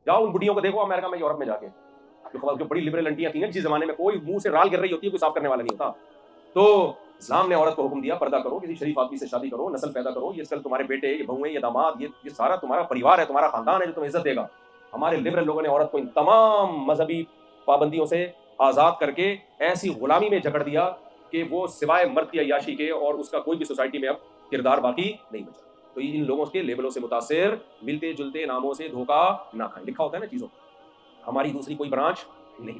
جاؤ ان بڑھیوں کو دیکھو امریکہ میں, یورپ میں جا کے, جو بڑی لبرل انٹیاں تھیں جس زمانے میں کوئی منہ سے رال گر رہی ہوتی ہے کوئی صاف کرنے والا نہیں ہوتا. تو اسلام نے عورت کو حکم دیا پردہ کرو, کسی شریف آدمی سے شادی کرو, نسل پیدا کرو, یہ کل تمہارے بیٹے, یہ بہویں, یہ داماد, یہ سارا تمہارا پریوار ہے, تمہارا خاندان ہے جو تمہیں عزت دے گا. ہمارے لبرل لوگوں نے عورت کو ان تمام مذہبی پابندیوں سے آزاد کر کے ایسی غلامی میں جکڑ دیا کہ وہ سوائے مرد کی عیاشی کے اور اس کا کوئی بھی سوسائٹی میں اب کردار باقی نہیں بچا. تو ان لوگوں کے لیبلوں سے متاثر, ملتے جلتے ناموں سے دھوکہ نہ کھائیں. لکھا ہوتا ہے نا چیزوں, ہماری دوسری کوئی برانچ نہیں.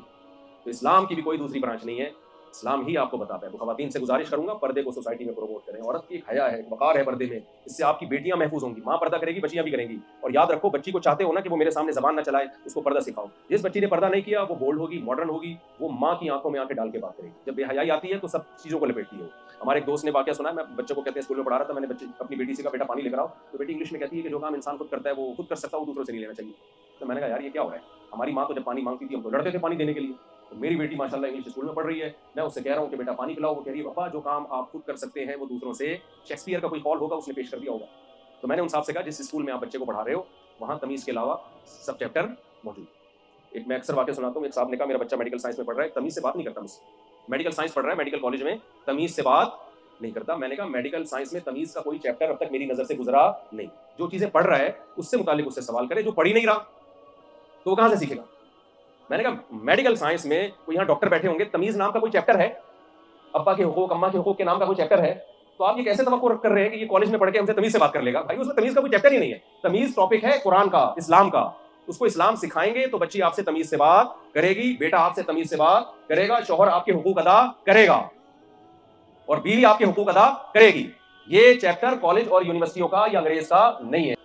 تو اسلام کی بھی کوئی دوسری برانچ نہیں ہے, اسلام ہی آپ کو بتاتا ہے. تو خواتین سے گزارش کروں گا پردے کو سوسائٹی میں پروموٹ کریں. عورت کی ایک حیا ہے, ایک وقار ہے پردے میں, اس سے آپ کی بیٹیاں محفوظ ہوں گی. ماں پردہ کرے گی, بچیاں بھی کریں گی. اور یاد رکھو, بچی کو چاہتے ہو نا کہ وہ میرے سامنے زبان نہ چلائے, اس کو پردہ سکھاؤ. جس بچی نے پردہ نہیں کیا وہ بولڈ ہوگی, ماڈرن ہوگی, وہ ماں کی آنکھوں میں آنکھیں ڈال کے بات کرے گی. جب بے حیائی آتی ہے تو سب چیزوں کو لپیٹتی ہے. ہمارے ایک دوست نے واقعہ سنا, میں بچوں کو کہتے ہیں اسکول میں پڑھا رہا تھا, میں نے اپنی بیٹی سے کہا بیٹا پانی لے کر آؤ, تو بیٹی انگلش میں کہتی ہے کہ جو کام انسان خود کرتا ہے وہ خود کر سکتا ہے, وہ دوسروں سے نہیں لینا چاہیے. تو میں نے کہا یار یہ کیا ہو رہا ہے, ہماری ماں تو جب پانی مانگتی تھی ہم تو لڑتے تھے پانی دینے کے لیے. تو میری بیٹی ماشاءاللہ انگلش اسکول میں پڑھ رہی ہے, میں اس سے کہہ رہا ہوں کہ بیٹا پانی پلاؤ, وہ کہہ رہی ہے پپا جو کام آپ خود کر سکتے ہیں وہ دوسروں سے, شیکسپیئر کا کوئی قول ہوگا اس نے پیش کر دیا ہوگا. تو میں نے ان صاحب سے کہا جس اسکول میں آپ بچے کو پڑھا رہے ہو وہاں تمیز کے علاوہ سب چیپٹر موجود. ایک میں اکثر واقعہ سناتا ہوں, ایک صاحب نے کہا میرا بچہ میڈیکل سائنس میں پڑھ رہا ہے, تمیز سے بات نہیں کرتا مجھ سے. میڈیکل سائنس پڑھ رہا ہے, میڈیکل کالج میں, تمیز سے بات نہیں کرتا. میں نے کہا میڈیکل سائنس میں تمیز کا کوئی چیپٹر اب تک میری نظر سے گزرا نہیں. جو چیزیں پڑھ رہا ہے اس سے متعلق اس سے سوال کرے, جو پڑھ ہی نہیں رہا تو وہ کہاں سے سیکھے گا. میں نے کہا میڈیکل سائنس میں کوئی یہاں ڈاکٹر بیٹھے ہوں گے, تمیز نام کا کوئی چیپٹر ہے, ابا کے حقوق اماں کے حقوق کے نام کا کوئی چیپٹر ہے, تو آپ یہ کیسے توقع کر رہے ہیں کہ یہ کالج میں پڑھ کے ہم سے تمیز سے بات کر لے گا؟ بھائی اس میں تمیز کا کوئی چیپٹر ہی نہیں ہے. تمیز ٹاپک ہے قرآن کا, اسلام کا. اس کو اسلام سکھائیں گے تو بچی آپ سے تمیز سے بات کرے گی, بیٹا آپ سے تمیز سے بات کرے گا, شوہر آپ کے حقوق ادا کرے گا, اور بیوی آپ کے حقوق ادا کرے گی. یہ چیپٹر کالج اور یونیورسٹیوں کا یا انگریز کا نہیں ہے.